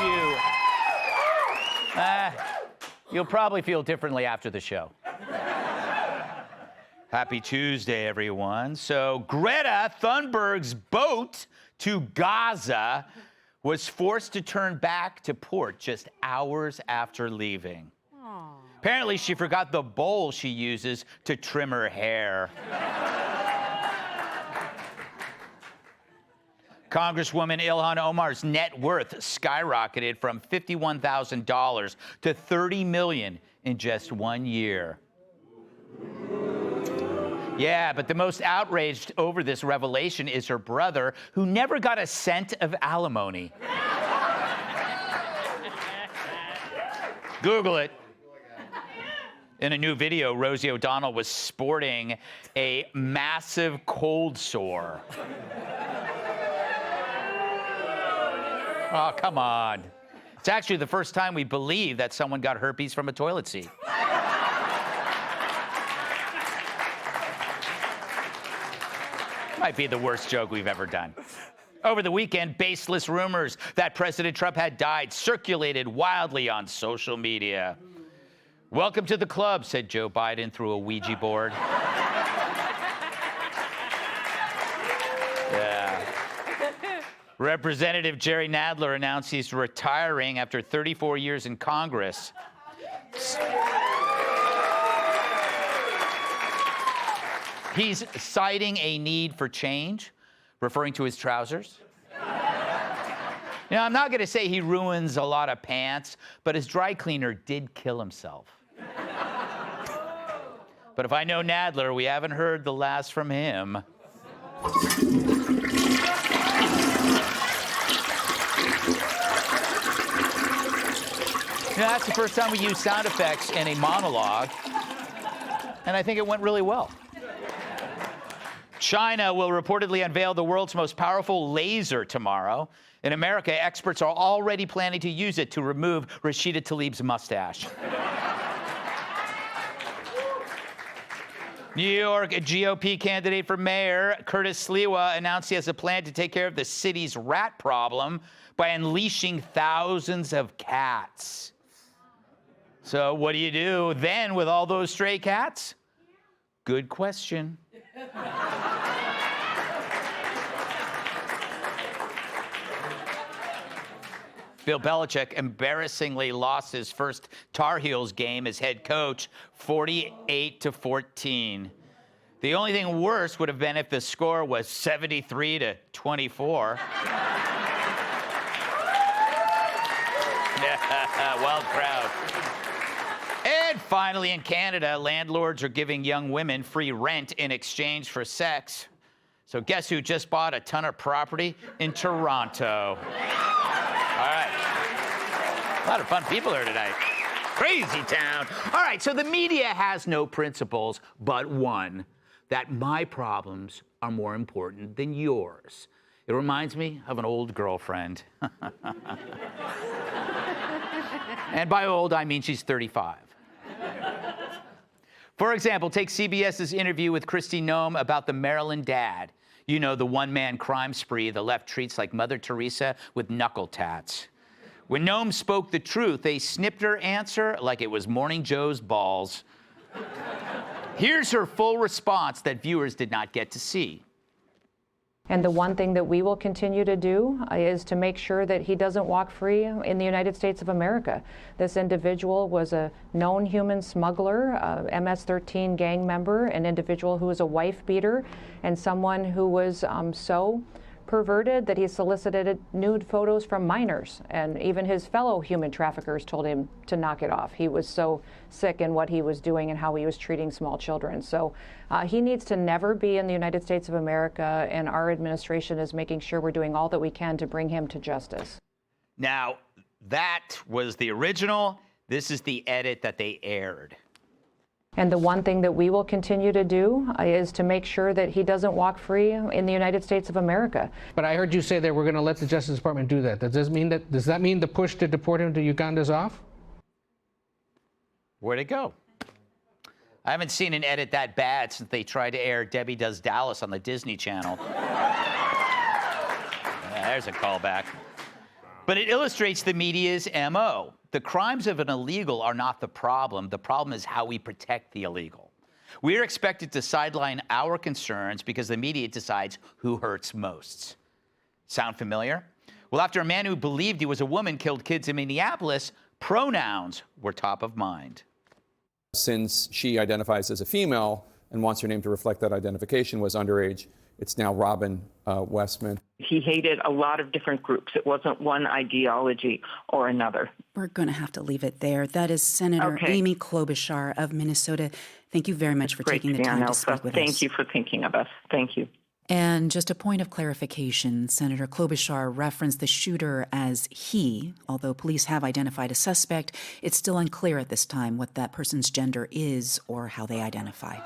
you. You'll probably feel differently after the show. Happy Tuesday, everyone. So Greta Thunberg's boat to Gaza was forced to turn back to port just hours after leaving. Aww. Apparently, she forgot the bowl she uses to trim her hair. Congresswoman Ilhan Omar's net worth skyrocketed from $51,000 to $30 million in just 1 year. Yeah, but the most outraged over this revelation is her brother, who never got a cent of alimony. Google it. In a new video, Rosie O'Donnell was sporting a massive cold sore. Oh, come on. It's actually the first time we believe that someone got herpes from a toilet seat. Might be the worst joke we've ever done. Over the weekend, baseless rumors that President Trump had died circulated wildly on social media. Welcome to the club, said Joe Biden through a Ouija board. Yeah. Representative Jerry Nadler announced he's retiring after 34 years in Congress. He's citing a need for change, referring to his trousers. Now, I'm not going to say he ruins a lot of pants, but his dry cleaner did kill himself. But if I know Nadler, we haven't heard the last from him. That's the first time we used sound effects in a monologue, and I think it went really well. China will reportedly unveil the world's most powerful laser tomorrow. In America, experts are already planning to use it to remove Rashida Tlaib's mustache. New York GOP candidate for mayor Curtis Sliwa announced he has a plan to take care of the city's rat problem by unleashing thousands of cats. So what do you do then with all those stray cats? Good question. Bill Belichick embarrassingly lost his first Tar Heels game as head coach, 48-14. The only thing worse would have been if the score was 73-24. Wild crowd. And finally, in Canada, landlords are giving young women free rent in exchange for sex. So guess who just bought a ton of property in Toronto? All right. A lot of fun people here tonight. Crazy town. All right, so the media has no principles but one, that my problems are more important than yours. It reminds me of an old girlfriend. And by old, I mean she's 35. For example, take CBS's interview with Kristi Noem about the Maryland dad. You know, the one-man crime spree the left treats like Mother Teresa with knuckle tats. When Noem spoke the truth, they snipped her answer like it was Morning Joe's balls. Here's her full response that viewers did not get to see. And the one thing that we will continue to do is to make sure that he doesn't walk free in the United States of America. This individual was a known human smuggler, a MS-13 gang member, an individual who was a wife beater, and someone who was so perverted that he solicited nude photos from minors. And even his fellow human traffickers told him to knock it off. He was so sick in what he was doing and how he was treating small children. So he needs to never be in the United States of America, and our administration is making sure we're doing all that we can to bring him to justice. Now, that was the original. This is the edit that they aired. And the one thing that we will continue to do is to make sure that he doesn't walk free in the United States of America. But I heard you say that we're going to let the Justice Department do that. Does that mean the push to deport him to Uganda is off? Where'd it go? I haven't seen an edit that bad since they tried to air Debbie Does Dallas on the Disney Channel. Yeah, there's a callback. But it illustrates the media's MO. The crimes of an illegal are not the problem. The problem is how we protect the illegal. We are expected to sideline our concerns because the media decides who hurts most. Sound familiar? Well, after a man who believed he was a woman killed kids in Minneapolis, pronouns were top of mind. Since she identifies as a female and wants her name to reflect that identification, was underage, it's now Robin Westman. He hated a lot of different groups. It wasn't one ideology or another. We're going to have to leave it there. That is Senator Amy Klobuchar of Minnesota. Thank you very much for taking the time to speak with us. Thank you for thinking of us. Thank you. And just a point of clarification, Senator Klobuchar referenced the shooter as he. Although police have identified a suspect, it's still unclear at this time what that person's gender is or how they identify.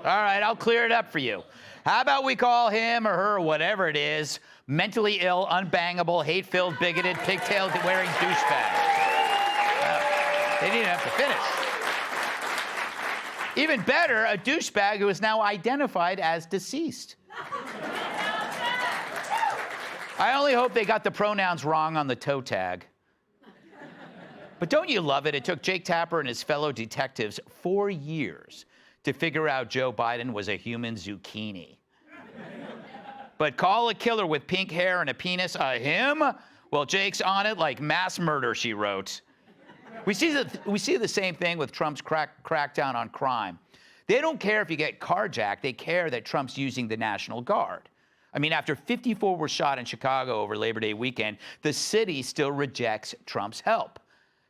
All right, I'll clear it up for you. How about we call him or her, whatever it is, mentally ill, unbangable, hate-filled, bigoted, pigtail-wearing douchebag. They didn't have to finish. Even better, a douchebag who is now identified as deceased. I only hope they got the pronouns wrong on the toe tag. But don't you love it? It took Jake Tapper and his fellow detectives 4 years to figure out Joe Biden was a human zucchini. But call a killer with pink hair and a penis a him? Well, Jake's on it like mass murder, she wrote. We see the same thing with Trump's crackdown on crime. They don't care if you get carjacked. They care that Trump's using the National Guard. I mean, after 54 were shot in Chicago over Labor Day weekend, the city still rejects Trump's help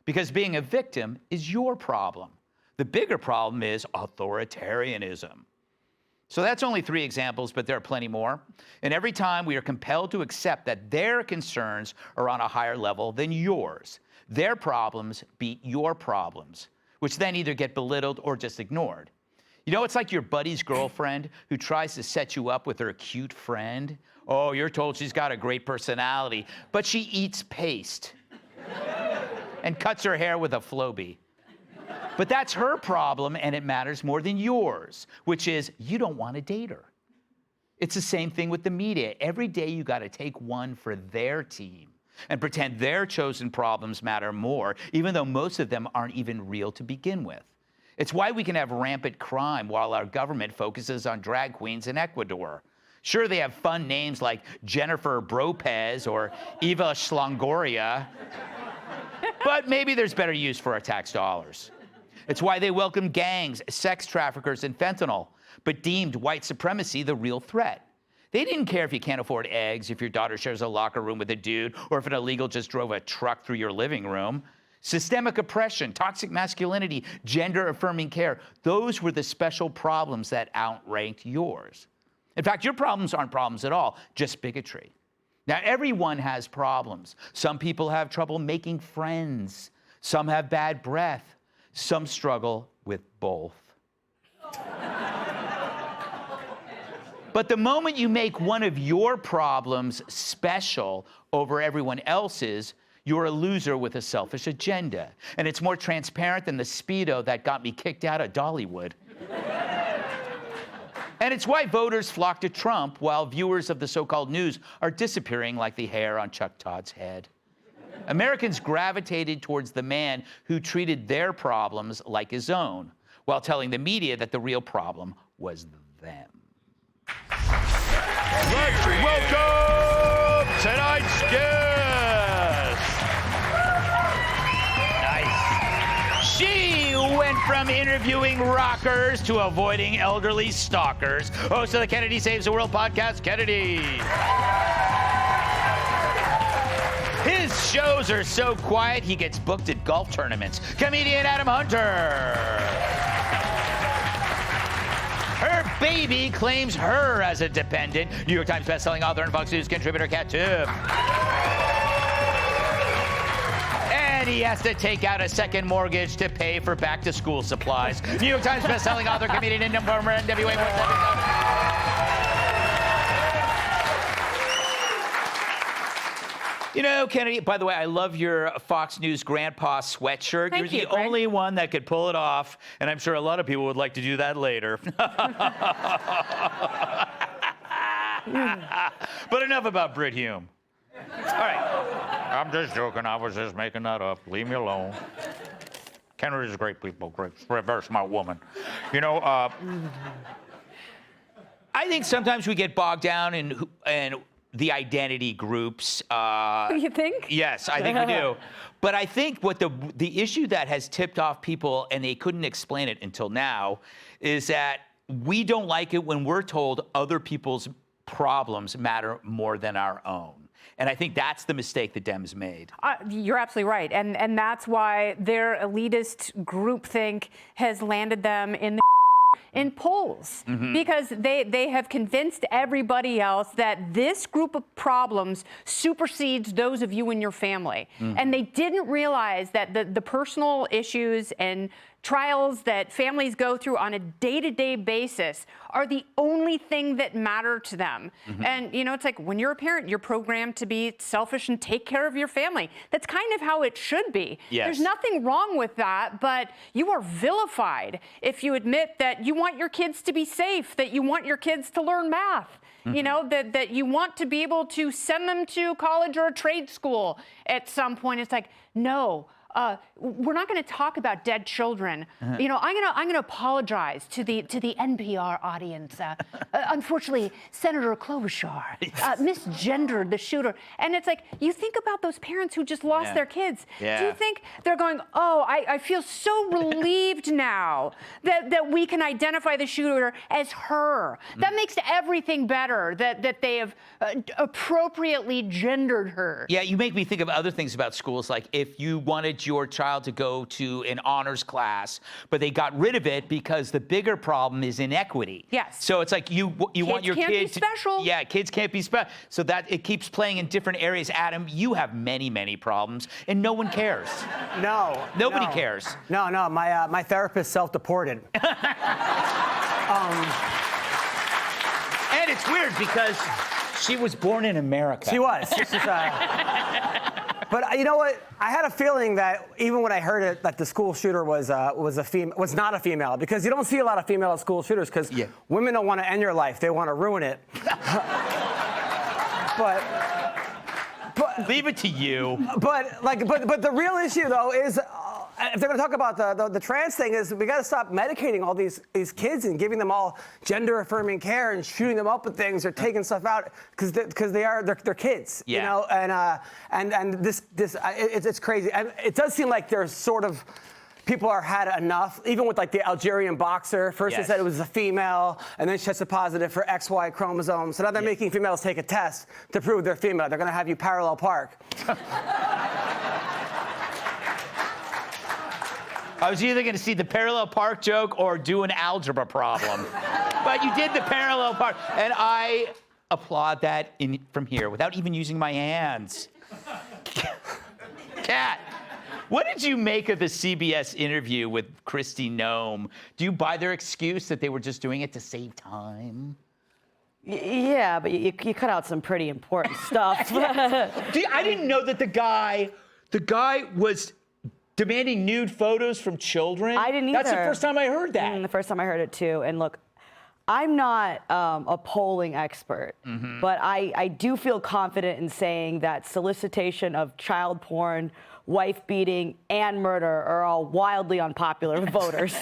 because being a victim is your problem. The bigger problem is authoritarianism. So that's only 3 examples, but there are plenty more. And every time we are compelled to accept that their concerns are on a higher level than yours. Their problems beat your problems, which then either get belittled or just ignored. You know, it's like your buddy's girlfriend who tries to set you up with her cute friend. Oh, you're told she's got a great personality, but she eats paste and cuts her hair with a Flowbee. But that's her problem, and it matters more than yours, which is you don't want to date her. It's the same thing with the media. Every day you got to take one for their team and pretend their chosen problems matter more, even though most of them aren't even real to begin with. It's why we can have rampant crime while our government focuses on drag queens in Ecuador. Sure, they have fun names like Jennifer Bropez or Eva Slongoria, but maybe there's better use for our tax dollars. It's why they welcome gangs, sex traffickers, and fentanyl, but deemed white supremacy the real threat. They didn't care if you can't afford eggs, if your daughter shares a locker room with a dude, or if an illegal just drove a truck through your living room. Systemic oppression, toxic masculinity, gender-affirming care, those were the special problems that outranked yours. In fact, your problems aren't problems at all, just bigotry. Now, everyone has problems. Some people have trouble making friends. Some have bad breath. Some struggle with both. But the moment you make one of your problems special over everyone else's, you're a loser with a selfish agenda. And it's more transparent than the Speedo that got me kicked out of Dollywood. And it's why voters flock to Trump while viewers of the so-called news are disappearing like the hair on Chuck Todd's head. Americans gravitated towards the man who treated their problems like his own, while telling the media that the real problem was them. Let's welcome tonight's guest. Nice. She went from interviewing rockers to avoiding elderly stalkers. Host of the Kennedy Saves the World podcast, Kennedy. His shows are so quiet, he gets booked at golf tournaments. Comedian Adam Hunter. Her baby claims her as a dependent. New York Times bestselling author and Fox News contributor Kat Tipp. And he has to take out a second mortgage to pay for back-to-school supplies. New York Times bestselling author, comedian, and former NWA World. You know, Kennedy, by the way, I love your Fox News grandpa sweatshirt. Thank You're you, the Greg. only one that could pull it off, and I'm sure a lot of people would like to do that later. But enough about Brit Hume. All right. I'm just joking. I was just making that up. Leave me alone. Kennedy's great people, great, very smart woman. You know, I think sometimes we get bogged down in the identity groups. You think? Yes, I think we do. But I think what the issue that has tipped off people, and they couldn't explain it until now, is that we don't like it when we're told other people's problems matter more than our own. And I think that's the mistake the Dems made. You're absolutely right. And that's why their elitist groupthink has landed them in polls, because they have convinced everybody else that this group of problems supersedes those of you and your family. And they didn't realize that the personal issues and trials that families go through on a day-to-day basis are the only thing that matter to them. And, you know, it's like when you're a parent, you're programmed to be selfish and take care of your family. That's kind of how it should be. Yes. There's nothing wrong with that, but you are vilified if you admit that you want your kids to be safe, that you want your kids to learn math. You know, that you want to be able to send them to college or a trade school at some point. It's like, no. We're not going to talk about dead children. You know, I'm gonna apologize to the NPR audience. Unfortunately, Senator Klobuchar misgendered the shooter, and it's like you think about those parents who just lost their kids. Do you think they're going, oh, I feel so relieved now that we can identify the shooter as her? That makes everything better. That they have appropriately gendered her. Yeah, you make me think of other things about schools, like if you wanted your child to go to an honors class, but they got rid of it because the bigger problem is inequity. Yes. So it's like you want your kids can't kid be special. Yeah, kids can't be special. So that it keeps playing in different areas. Adam, you have many problems, and no one cares. No. Nobody cares. No. My therapist self-deported. And it's weird because she was born in America. She was. But you know what? I had a feeling that even when I heard it, that the school shooter was not a female, because you don't see a lot of female school shooters because women don't want to end your life; they want to ruin it. but leave it to you. But the real issue though is. If they're going to talk about the trans thing, is we got to stop medicating all these kids and giving them all gender-affirming care and shooting them up with things or taking stuff out because they're kids, you know, and this it's crazy, and it does seem like there's sort of people are had enough, even with like the Algerian boxer. First they said it was a female, and then she tested positive for XY chromosome. So now they're making females take a test to prove they're female. They're going to have you parallel park. I was either going to see the parallel park joke or do an algebra problem. But you did the parallel park. And I applaud that from here without even using my hands. Kat, what did you make of the CBS interview with Kristi Noem? Do you buy their excuse that they were just doing it to save time? Yeah, but you cut out some pretty important stuff. I didn't know that the guy was demanding nude photos from children? I didn't either. That's the first time I heard that. The first time I heard it, too. And look, I'm not a polling expert, but I do feel confident in saying that solicitation of child porn, wife beating, and murder are all wildly unpopular with voters.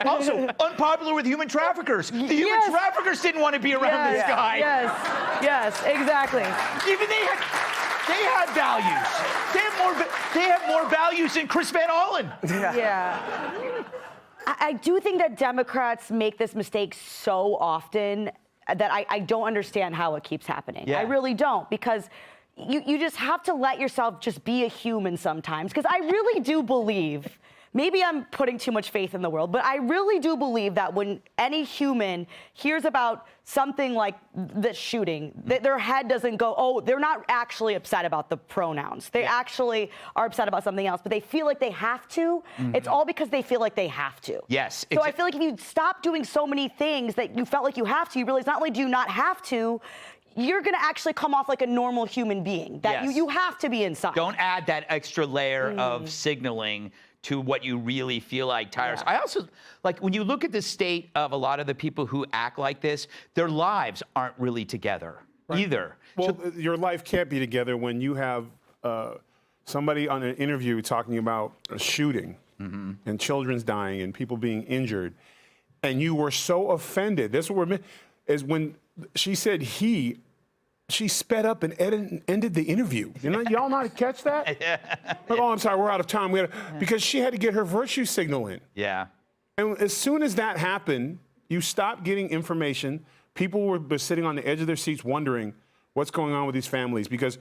Also, unpopular with human traffickers. The human traffickers didn't want to be around this guy. Yes, exactly. Even they had values. They have more values than Chris Van Allen. Yeah. I do think that Democrats make this mistake so often that I don't understand how it keeps happening. Yeah. I really don't, because you just have to let yourself just be a human sometimes. Because I really do believe, maybe I'm putting too much faith in the world, but I really do believe that when any human hears about something like this shooting, their head doesn't go, oh, they're not actually upset about the pronouns. They actually are upset about something else, but they feel like they have to. It's all because they feel like they have to. Yes. So I feel like if you stop doing so many things that you felt like you have to, you realize not only do you not have to, you're going to actually come off like a normal human being. That you have to be inside. Don't add that extra layer of signaling to what you really feel like, Tyrus. I also, like, when you look at the state of a lot of the people who act like this, their lives aren't really together either. Well, your life can't be together when you have somebody on an interview talking about a shooting and children's dying and people being injured, and you were so offended. This is when she said he. She sped up and ended the interview. Y'all not catch that? Yeah. Like, oh, I'm sorry, we're out of time. Because she had to get her virtue signal in. Yeah. And as soon as that happened, you stopped getting information. People were sitting on the edge of their seats wondering what's going on with these families because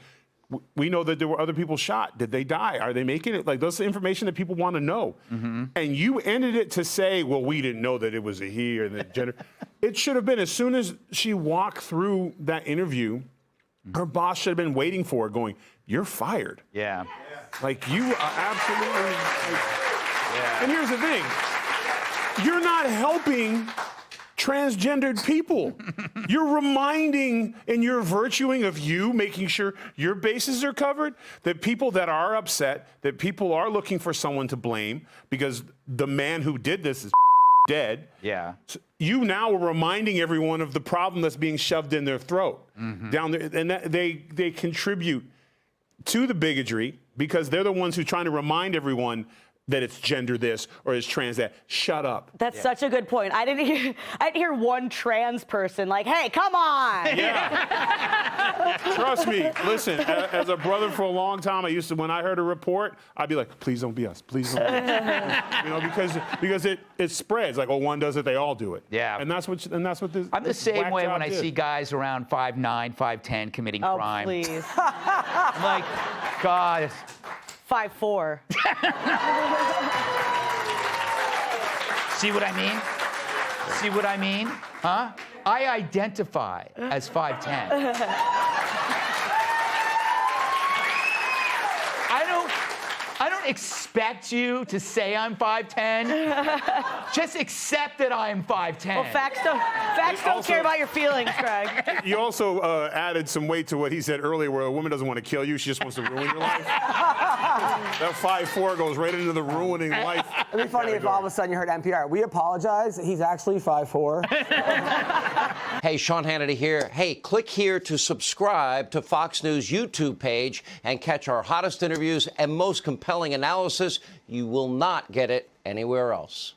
we know that there were other people shot. Did they die? Are they making it? Like, that's the information that people want to know. And you ended it to say, well, we didn't know that it was a he or the gender. It should have been as soon as she walked through that interview, her boss should have been waiting for her going, you're fired. Yeah. Like, you are absolutely. And here's the thing. You're not helping transgendered people. You're reminding and you're virtuing of you, making sure your bases are covered, that people that are upset, that people are looking for someone to blame because the man who did this is dead. Yeah. So you now are reminding everyone of the problem that's being shoved in their throat down there, and they contribute to the bigotry because they're the ones who are trying to remind everyone that it's gender this or it's trans that. Shut up. That's such a good point. I didn't hear one trans person like, hey, come on. Yeah. Trust me. Listen, as a brother for a long time, I used to, when I heard a report, I'd be like, please don't be us. Please don't be us. Because it spreads. Like, oh, one does it, they all do it. Yeah. And that's what this I'm the same way when I did. see guys around 5'9", 5'10" committing Oh, crime. please. I'm like, God. 5'4". See what I mean? See what I mean? Huh? I identify as 5'10". I don't expect you to say I'm 5'10". Just accept that I'm 5'10". Well, facts don't care about your feelings, Greg. You also added some weight to what he said earlier, where a woman doesn't want to kill you, she just wants to ruin your life. That 5'4" goes right into the ruining life. It'd be funny if all of a sudden you heard NPR. We apologize. He's actually 5'4". Hey, Sean Hannity here. Hey, click here to subscribe to Fox News YouTube page and catch our hottest interviews and most compelling analysis. You will not get it anywhere else.